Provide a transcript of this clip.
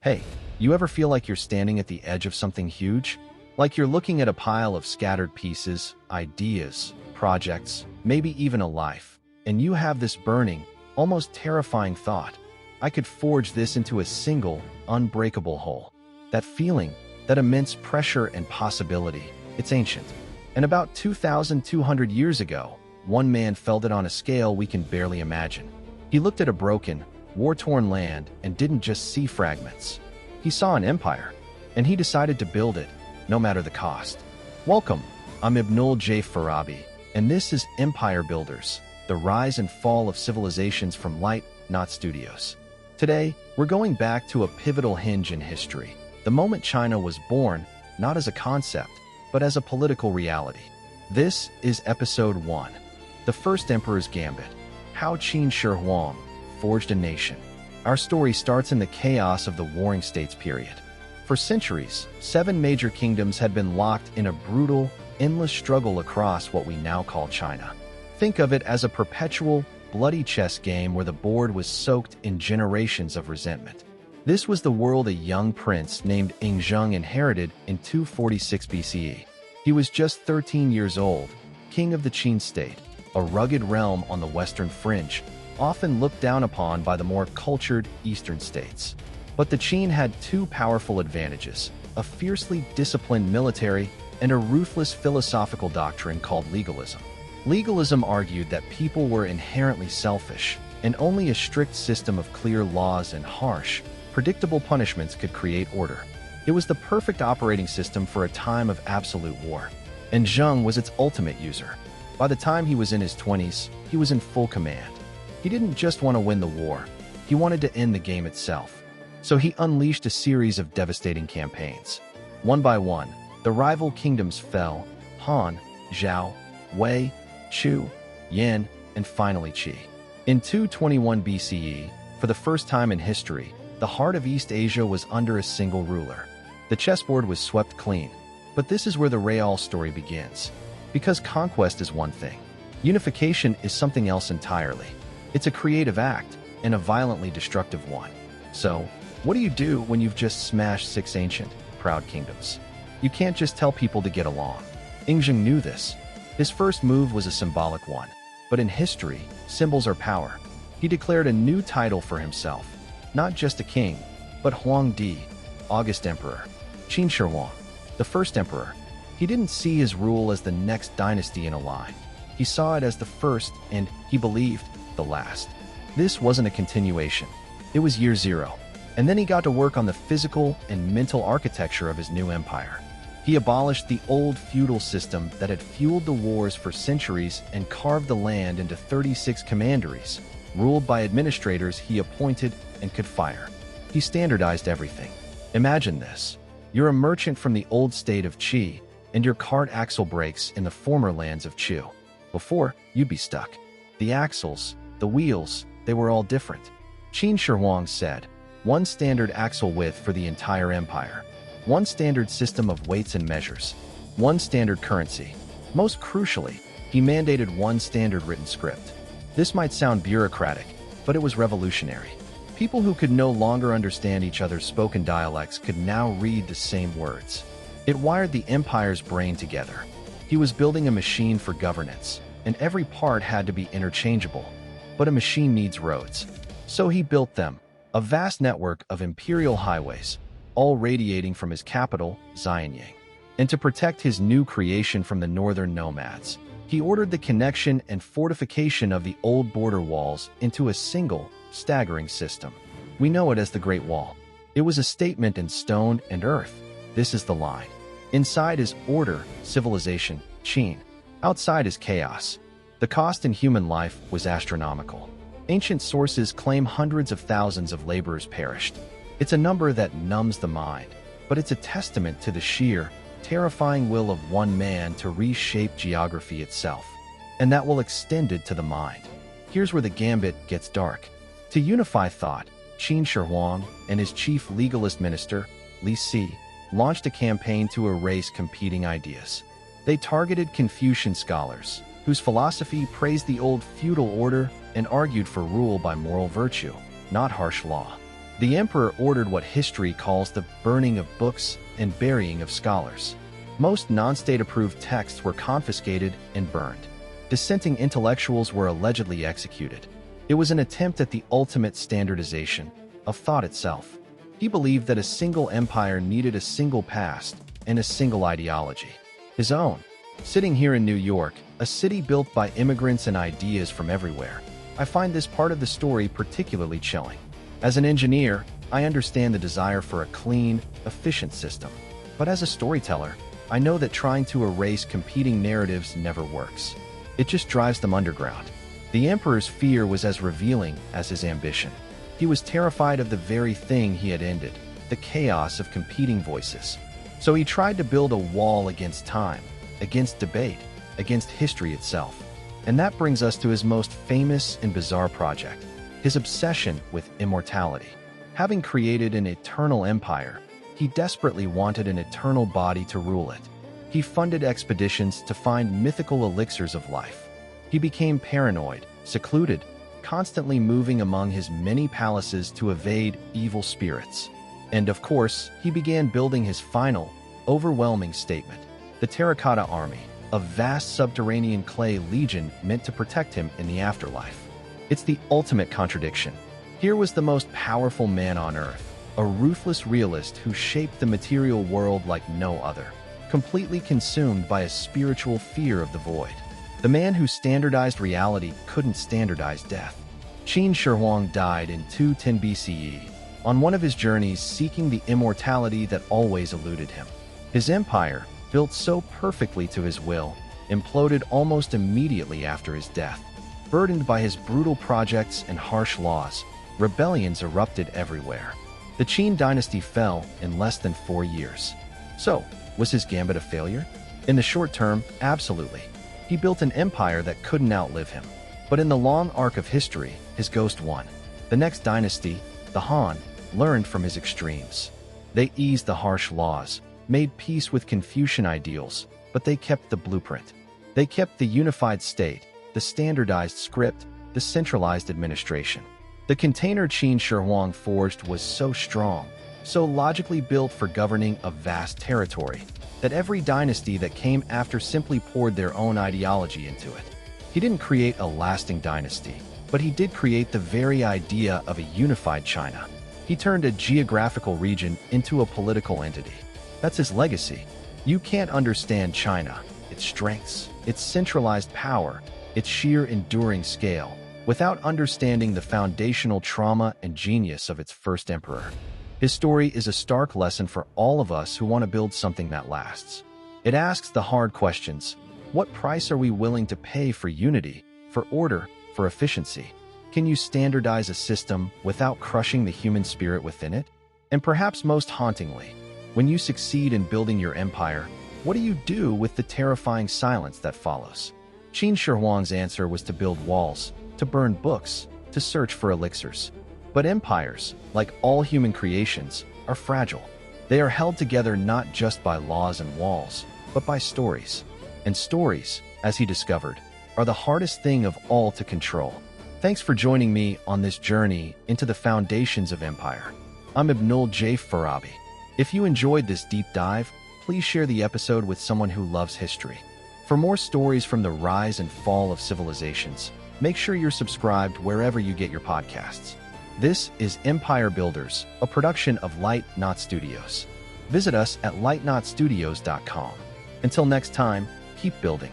Hey, you ever feel like you're standing at the edge of something huge? Like you're looking at a pile of scattered pieces, ideas, projects, maybe even a life, and you have this burning, almost terrifying thought: I could forge this into a single, unbreakable whole. That feeling, that immense pressure and possibility, it's ancient. And about 2,200 years ago, one man felt it on a scale we can barely imagine. He looked at a broken, war-torn land and didn't just see fragments. He saw an empire, and he decided to build it, no matter the cost. Welcome, I'm Ibnul J. Farabi, and this is Empire Builders, the rise and fall of civilizations from light, not studios. Today, we're going back to a pivotal hinge in history, the moment China was born, not as a concept, but as a political reality. This is Episode 1, The First Emperor's Gambit, how Qin Shihuang forged a nation. Our story starts in the chaos of the Warring States period. For centuries, 7 major kingdoms had been locked in a brutal, endless struggle across what we now call China. Think of it as a perpetual, bloody chess game where the board was soaked in generations of resentment. This was the world a young prince named Ying Zheng inherited in 246 BCE. He was just 13 years old, king of the Qin state, a rugged realm on the western fringe, often looked down upon by the more cultured eastern states. But the Qin had 2 powerful advantages: a fiercely disciplined military and a ruthless philosophical doctrine called legalism. Legalism argued that people were inherently selfish, and only a strict system of clear laws and harsh, predictable punishments could create order. It was the perfect operating system for a time of absolute war, and Zheng was its ultimate user. By the time he was in his 20s, he was in full command. He didn't just want to win the war, he wanted to end the game itself. So he unleashed a series of devastating campaigns. One by one, the rival kingdoms fell: Han, Zhao, Wei, Chu, Yan, and finally Qi. In 221 BCE, for the first time in history, the heart of East Asia was under a single ruler. The chessboard was swept clean. But this is where the real story begins. Because conquest is one thing, unification is something else entirely. It's a creative act, and a violently destructive one. So, what do you do when you've just smashed 6 ancient, proud kingdoms? You can't just tell people to get along. Ying Zheng knew this. His first move was a symbolic one. But in history, symbols are power. He declared a new title for himself. Not just a king, but Huangdi, August Emperor. Qin Shihuang, the first emperor. He didn't see his rule as the next dynasty in a line. He saw it as the first, and, he believed, the last. This wasn't a continuation. It was year 0. And then he got to work on the physical and mental architecture of his new empire. He abolished the old feudal system that had fueled the wars for centuries and carved the land into 36 commanderies, ruled by administrators he appointed and could fire. He standardized everything. Imagine this. You're a merchant from the old state of Qi, and your cart axle breaks in the former lands of Chu. Before, you'd be stuck. The axles, the wheels, they were all different. Qin Shihuang said, one standard axle width for the entire empire, one standard system of weights and measures, one standard currency. Most crucially, he mandated one standard written script. This might sound bureaucratic, but it was revolutionary. People who could no longer understand each other's spoken dialects could now read the same words. It wired the empire's brain together. He was building a machine for governance, and every part had to be interchangeable. But a machine needs roads. So he built them, a vast network of imperial highways, all radiating from his capital, Xianyang. And to protect his new creation from the northern nomads, he ordered the connection and fortification of the old border walls into a single, staggering system. We know it as the Great Wall. It was a statement in stone and earth. This is the line. Inside is order, civilization, Qin. Outside is chaos. The cost in human life was astronomical. Ancient sources claim hundreds of thousands of laborers perished. It's a number that numbs the mind, but it's a testament to the sheer, terrifying will of one man to reshape geography itself. And that will extend it to the mind. Here's where the gambit gets dark. To unify thought, Qin Shihuang and his chief legalist minister, Li Si, launched a campaign to erase competing ideas. They targeted Confucian scholars, whose philosophy praised the old feudal order and argued for rule by moral virtue, not harsh law. The emperor ordered what history calls the burning of books and burying of scholars. Most non-state-approved texts were confiscated and burned. Dissenting intellectuals were allegedly executed. It was an attempt at the ultimate standardization of thought itself. He believed that a single empire needed a single past and a single ideology, his own. Sitting here in New York, a city built by immigrants and ideas from everywhere, I find this part of the story particularly chilling. As an engineer, I understand the desire for a clean, efficient system. But as a storyteller, I know that trying to erase competing narratives never works. It just drives them underground. The emperor's fear was as revealing as his ambition. He was terrified of the very thing he had ended, the chaos of competing voices. So he tried to build a wall against time, against debate, against history itself. And that brings us to his most famous and bizarre project, his obsession with immortality. Having created an eternal empire, he desperately wanted an eternal body to rule it. He funded expeditions to find mythical elixirs of life. He became paranoid, secluded, constantly moving among his many palaces to evade evil spirits. And of course, he began building his final, overwhelming statement, the Terracotta Army, a vast subterranean clay legion meant to protect him in the afterlife. It's the ultimate contradiction. Here was the most powerful man on Earth, a ruthless realist who shaped the material world like no other, completely consumed by a spiritual fear of the void. The man who standardized reality couldn't standardize death. Qin Shihuang died in 210 BCE, on one of his journeys seeking the immortality that always eluded him. His empire, built so perfectly to his will, imploded almost immediately after his death. Burdened by his brutal projects and harsh laws, rebellions erupted everywhere. The Qin dynasty fell in less than 4 years. So, was his Gambit a failure? In the short term, absolutely. He built an empire that couldn't outlive him. But in the long arc of history, his ghost won. The next dynasty, the Han, learned from his extremes. They eased the harsh laws, made peace with Confucian ideals, but they kept the blueprint. They kept the unified state, the standardized script, the centralized administration. The container Qin Shihuang forged was so strong, so logically built for governing a vast territory, that every dynasty that came after simply poured their own ideology into it. He didn't create a lasting dynasty, but he did create the very idea of a unified China. He turned a geographical region into a political entity. That's his legacy. You can't understand China, its strengths, its centralized power, its sheer enduring scale, without understanding the foundational trauma and genius of its first emperor. His story is a stark lesson for all of us who want to build something that lasts. It asks the hard questions. What price are we willing to pay for unity, for order, for efficiency? Can you standardize a system without crushing the human spirit within it? And perhaps most hauntingly, when you succeed in building your empire, what do you do with the terrifying silence that follows? Qin Shihuang's answer was to build walls, to burn books, to search for elixirs. But empires, like all human creations, are fragile. They are held together not just by laws and walls, but by stories. And stories, as he discovered, are the hardest thing of all to control. Thanks for joining me on this journey into the foundations of empire. I'm Abnul J. Farabi. If you enjoyed this deep dive, please share the episode with someone who loves history. For more stories from the rise and fall of civilizations, make sure you're subscribed wherever you get your podcasts. This is Empire Builders, a production of Light Knot Studios. Visit us at lightknotstudios.com. Until next time, keep building.